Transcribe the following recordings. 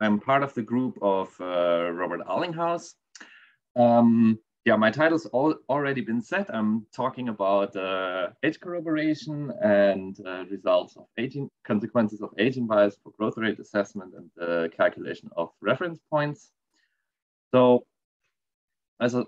I'm part of the group of Robert Allinghaus. Yeah, my title's already been set. I'm talking about age corroboration and results of aging, consequences of aging bias for growth rate assessment and the calculation of reference points. So, as a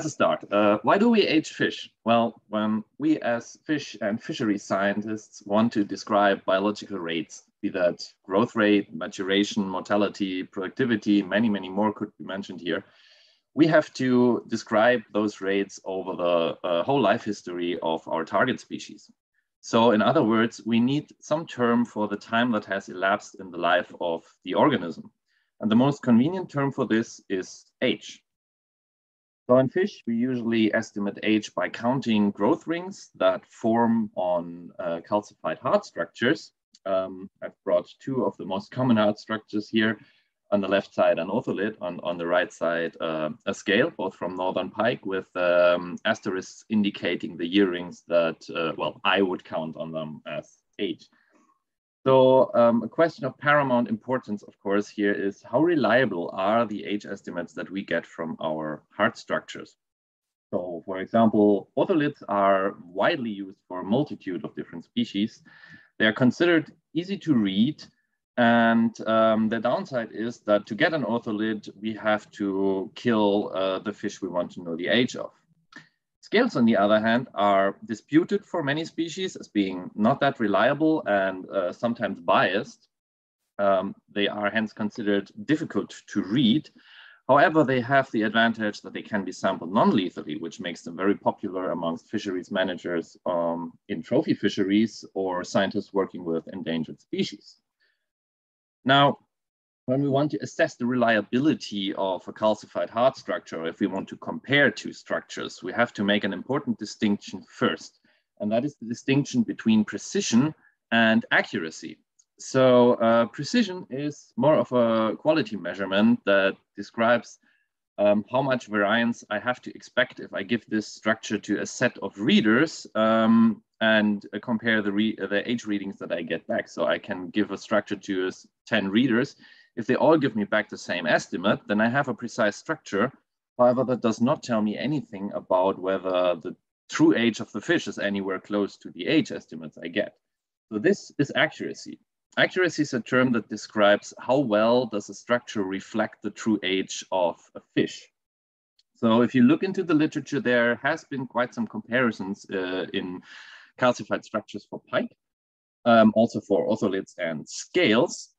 start, why do we age fish? Well, when we as fish and fishery scientists want to describe biological rates, be that growth rate, maturation, mortality, productivity, many more could be mentioned here, we have to describe those rates over the whole life history of our target species. So in other words, we need some term for the time that has elapsed in the life of the organism. And the most convenient term for this is age. So in fish, we usually estimate age by counting growth rings that form on calcified hard structures. I've brought two of the most common hard structures here. On the left side, an ortholite, on the right side, a scale, both from northern pike with asterisks indicating the year rings that, well, I would count on them as age. So a question of paramount importance, of course, here is how reliable are the age estimates that we get from our hard structures? So, for example, ortholites are widely used for a multitude of different species. They are considered easy to read, and the downside is that to get an ortholite, we have to kill the fish we want to know the age of. Scales, on the other hand, are disputed for many species as being not that reliable and sometimes biased. They are hence considered difficult to read. However, they have the advantage that they can be sampled non-lethally, which makes them very popular amongst fisheries managers in trophy fisheries or scientists working with endangered species. Now, when we want to assess the reliability of a calcified hard structure, or if we want to compare two structures, we have to make an important distinction first, and that is the distinction between precision and accuracy. So precision is more of a quality measurement that describes how much variance I have to expect if I give this structure to a set of readers and compare the age readings that I get back. So I can give a structure to 10 readers. If they all give me back the same estimate, then I have a precise structure. However, that does not tell me anything about whether the true age of the fish is anywhere close to the age estimates I get. So this is accuracy. Accuracy is a term that describes how well does a structure reflect the true age of a fish. So if you look into the literature, there has been quite some comparisons in calcified structures for pike, also for ortholites and scales.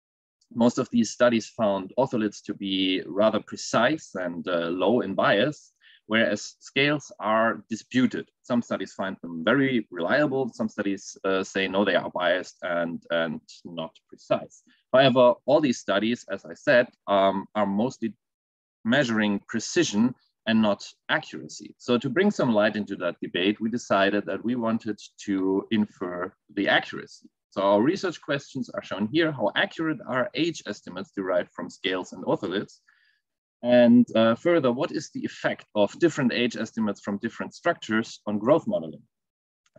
Most of these studies found ortholites to be rather precise and low in bias, whereas scales are disputed. Some studies find them very reliable. Some studies say, no, they are biased and not precise. However, all these studies, as I said, are mostly measuring precision and not accuracy. So to bring some light into that debate, we decided that we wanted to infer the accuracy. So our research questions are shown here. How accurate are age estimates derived from scales and ortholites? And further, what is the effect of different age estimates from different structures on growth modeling?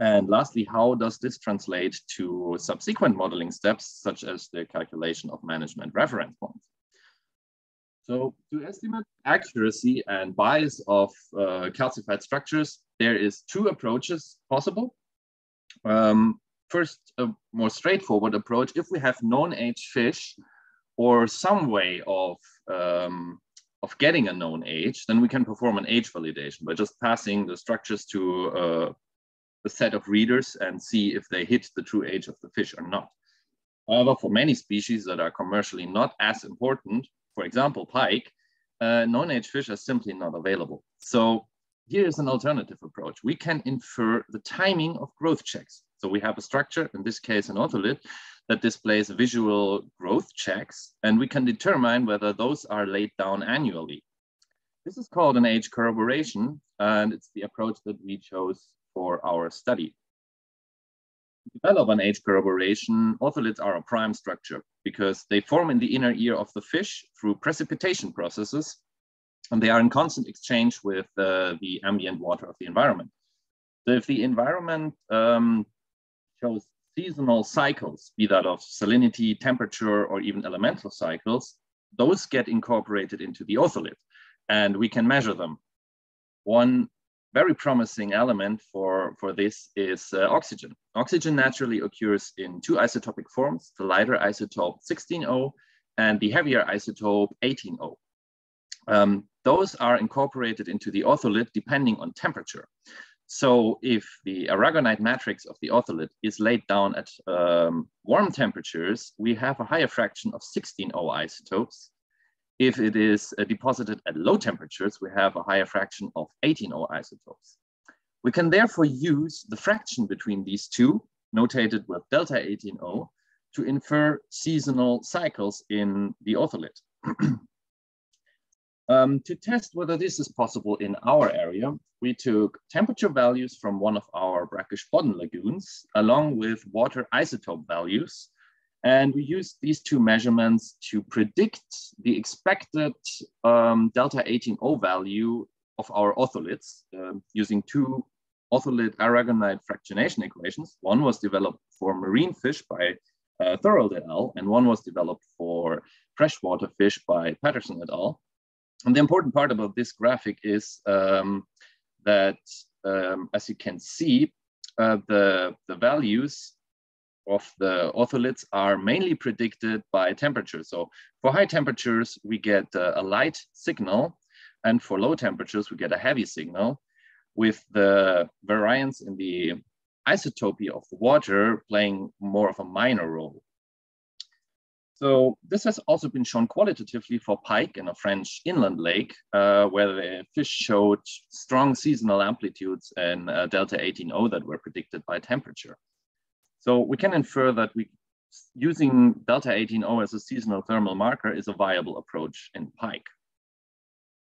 And lastly, how does this translate to subsequent modeling steps, such as the calculation of management reference points? So to estimate accuracy and bias of calcified structures, there is two approaches possible. First, a more straightforward approach. If we have known age fish or some way of getting a known age, then we can perform an age validation by just passing the structures to a set of readers and see if they hit the true age of the fish or not. However, for many species that are commercially not as important, for example, pike, known age fish are simply not available. So here is an alternative approach. We can infer the timing of growth checks. So we have a structure, in this case an ortholite, that displays visual growth checks, and we can determine whether those are laid down annually. This is called an age corroboration, and it's the approach that we chose for our study. To develop an age corroboration, ortholites are a prime structure because they form in the inner ear of the fish through precipitation processes, and they are in constant exchange with the ambient water of the environment. So if the environment shows seasonal cycles, be that of salinity, temperature, or even elemental cycles, those get incorporated into the ortholith, and we can measure them. One very promising element for this is oxygen. Oxygen naturally occurs in two isotopic forms, the lighter isotope 16O and the heavier isotope 18O. Those are incorporated into the ortholith depending on temperature. So if the aragonite matrix of the ortholith is laid down at warm temperatures, we have a higher fraction of 16O isotopes. If it is deposited at low temperatures, we have a higher fraction of 18O isotopes. We can therefore use the fraction between these two, notated with delta 18O, to infer seasonal cycles in the ortholith. To test whether this is possible in our area, we took temperature values from one of our brackish bottom lagoons, along with water isotope values, and we used these two measurements to predict the expected delta 18O value of our ortholiths using two ortholith aragonite fractionation equations. One was developed for marine fish by Thorold et al., and one was developed for freshwater fish by Patterson et al. And the important part about this graphic is that, as you can see, the values of the ortholiths are mainly predicted by temperature. So for high temperatures, we get a light signal, and for low temperatures, we get a heavy signal, with the variance in the isotopy of the water playing more of a minor role. So this has also been shown qualitatively for pike in a French inland lake, where the fish showed strong seasonal amplitudes in delta 18O that were predicted by temperature. So we can infer that using delta 18O as a seasonal thermal marker is a viable approach in pike.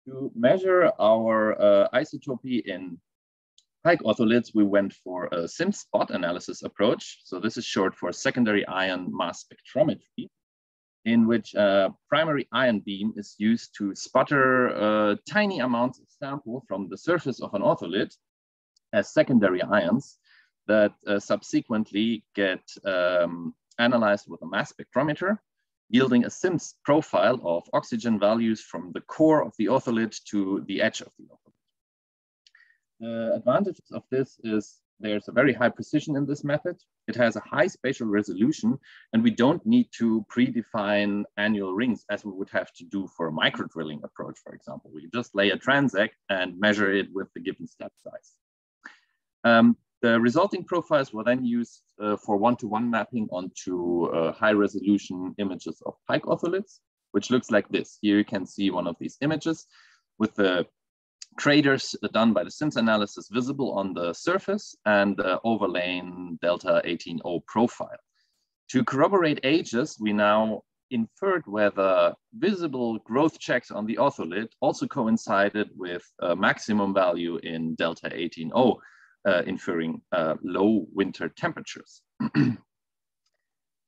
To measure our isotopy in pike ortholiths, we went for a Simspot analysis approach. So this is short for secondary ion mass spectrometry, in which a primary ion beam is used to sputter tiny amounts of sample from the surface of an ortholith as secondary ions that subsequently get analyzed with a mass spectrometer, yielding a Sims profile of oxygen values from the core of the ortholith to the edge of the ortholith. The advantages of this is there's a very high precision in this method. It has a high spatial resolution, and we don't need to predefine annual rings as we would have to do for a micro drilling approach, for example. We just lay a transect and measure it with the given step size. The resulting profiles were then used for one-to-one mapping onto high-resolution images of pike ortholiths, which looks like this. Here you can see one of these images with the craters done by the Sims analysis visible on the surface and the overlain delta 18O profile. To corroborate ages, we now inferred whether visible growth checks on the ortholith also coincided with a maximum value in delta 18O, inferring low winter temperatures.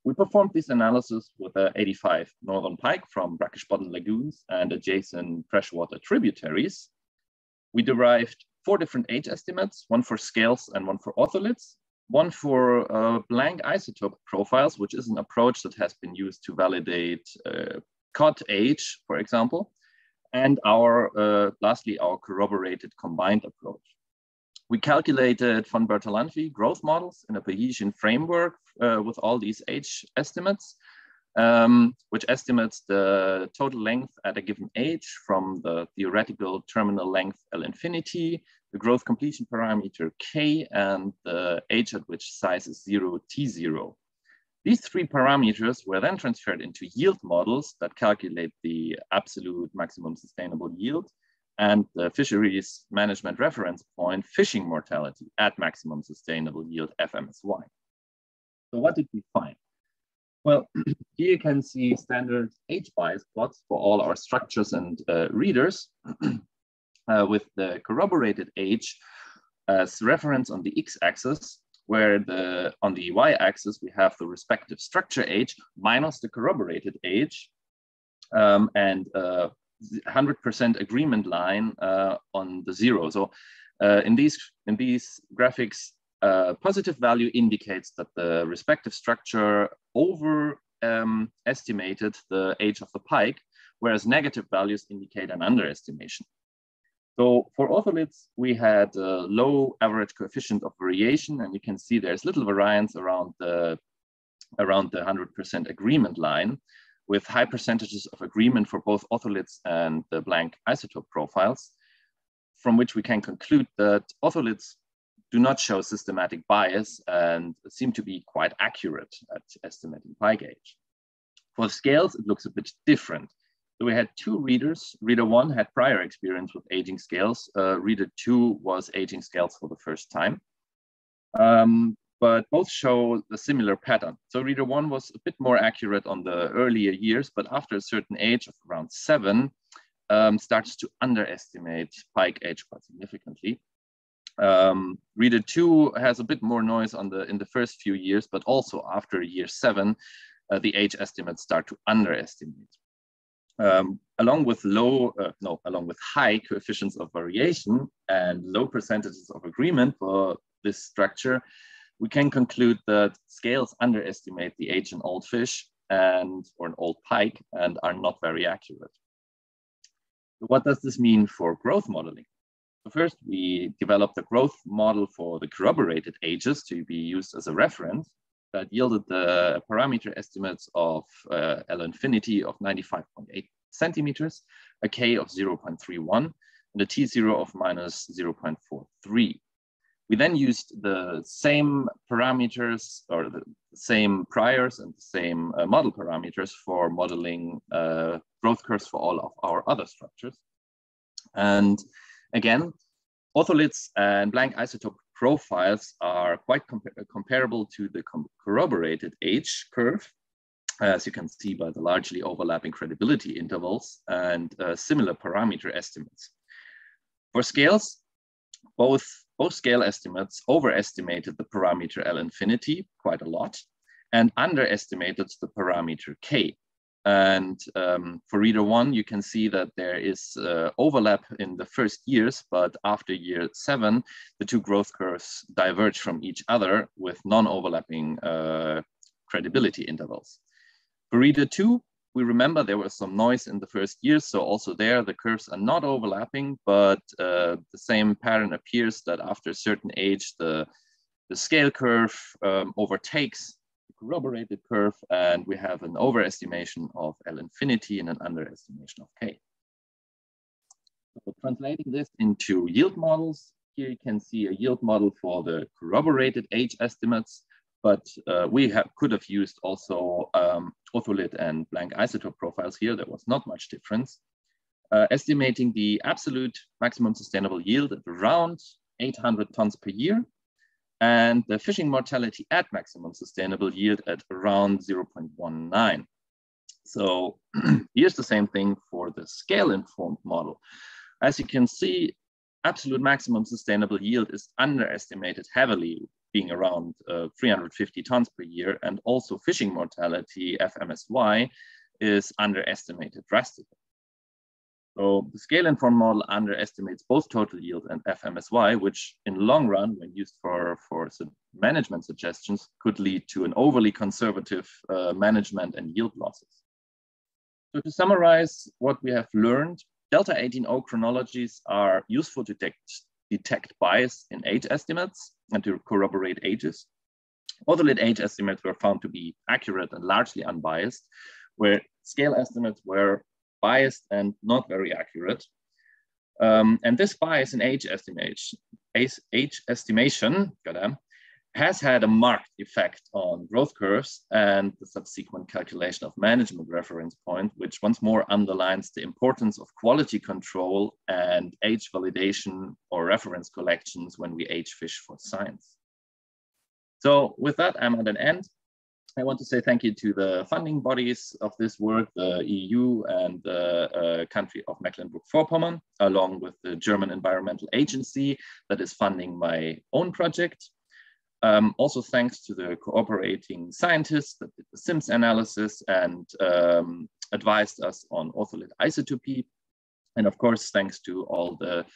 We performed this analysis with 85 northern pike from brackish bottom lagoons and adjacent freshwater tributaries. We derived 4 different age estimates, one for scales and one for ortholiths, one for blank isotope profiles, which is an approach that has been used to validate cod age, for example, and lastly, our corroborated combined approach. We calculated von Bertalanffy growth models in a Bayesian framework with all these age estimates, which estimates the total length at a given age from the theoretical terminal length L infinity, the growth completion parameter K, and the age at which size is 0, T0. These 3 parameters were then transferred into yield models that calculate the absolute maximum sustainable yield and the fisheries management reference point fishing mortality at maximum sustainable yield FMSY. So what did we find? Well, here you can see standard age bias plots for all our structures and readers with the corroborated age as reference on the x-axis, where on the y-axis we have the respective structure age minus the corroborated age, and 100% agreement line on the 0. So in these graphics, positive value indicates that the respective structure overestimated the age of the pike, whereas negative values indicate an underestimation. So for ortholites, we had a low average coefficient of variation, and you can see there's little variance around the 100% agreement line, with high percentages of agreement for both ortholites and the blank isotope profiles, from which we can conclude that ortholites do not show systematic bias and seem to be quite accurate at estimating pike age. For scales, it looks a bit different. So we had two readers. Reader 1 had prior experience with aging scales. Reader 2 was aging scales for the first time. But both show a similar pattern. So reader 1 was a bit more accurate on the earlier years, but after a certain age of around 7, starts to underestimate pike age quite significantly. Reader 2 has a bit more noise in the first few years, but also after year 7, the age estimates start to underestimate. Along with high coefficients of variation and low percentages of agreement for this structure, we can conclude that scales underestimate the age in old fish or an old pike and are not very accurate. So what does this mean for growth modeling? So first, we developed a growth model for the corroborated ages to be used as a reference that yielded the parameter estimates of L infinity of 95.8 centimeters, a K of 0.31, and a T0 of minus 0.43. We then used the same parameters or the same priors and the same model parameters for modeling growth curves for all of our other structures. And again, ortholites and blank isotope profiles are quite comparable to the corroborated age curve, as you can see by the largely overlapping credibility intervals and similar parameter estimates. For scales, both scale estimates overestimated the parameter L infinity quite a lot and underestimated the parameter K. And for reader 1, you can see that there is overlap in the first years, but after year 7, the two growth curves diverge from each other with non-overlapping credibility intervals. For reader 2, we remember there was some noise in the first years, so also there the curves are not overlapping, but the same pattern appears that after a certain age, the scale curve overtakes the corroborated curve, and we have an overestimation of L infinity and an underestimation of K. So translating this into yield models, here you can see a yield model for the corroborated age estimates, but we could have used also ortholite and blank isotope profiles here. There was not much difference. Estimating the absolute maximum sustainable yield at around 800 tons per year, and the fishing mortality at maximum sustainable yield at around 0.19. So here's the same thing for the scale-informed model. As you can see, absolute maximum sustainable yield is underestimated heavily, being around 350 tons per year, and also fishing mortality, FMSY, is underestimated drastically. So the scale-informed model underestimates both total yield and FMSY, which in the long run, when used for management suggestions, could lead to an overly conservative management and yield losses. So to summarize what we have learned, delta 18O chronologies are useful to detect bias in age estimates and to corroborate ages. Ortholite age estimates were found to be accurate and largely unbiased, where scale estimates were biased and not very accurate. And this bias in age estimation has had a marked effect on growth curves and the subsequent calculation of management reference point, which once more underlines the importance of quality control and age validation or reference collections when we age fish for science. So with that, I'm at an end. I want to say thank you to the funding bodies of this work, the EU and the country of Mecklenburg-Vorpommern, along with the German Environmental Agency that is funding my own project. Also thanks to the cooperating scientists that did the SIMS analysis and advised us on ortholite isotopy. And of course, thanks to all the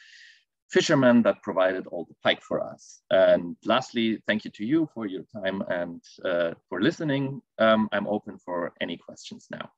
fishermen that provided all the pike for us. And lastly, thank you to you for your time and for listening. I'm open for any questions now.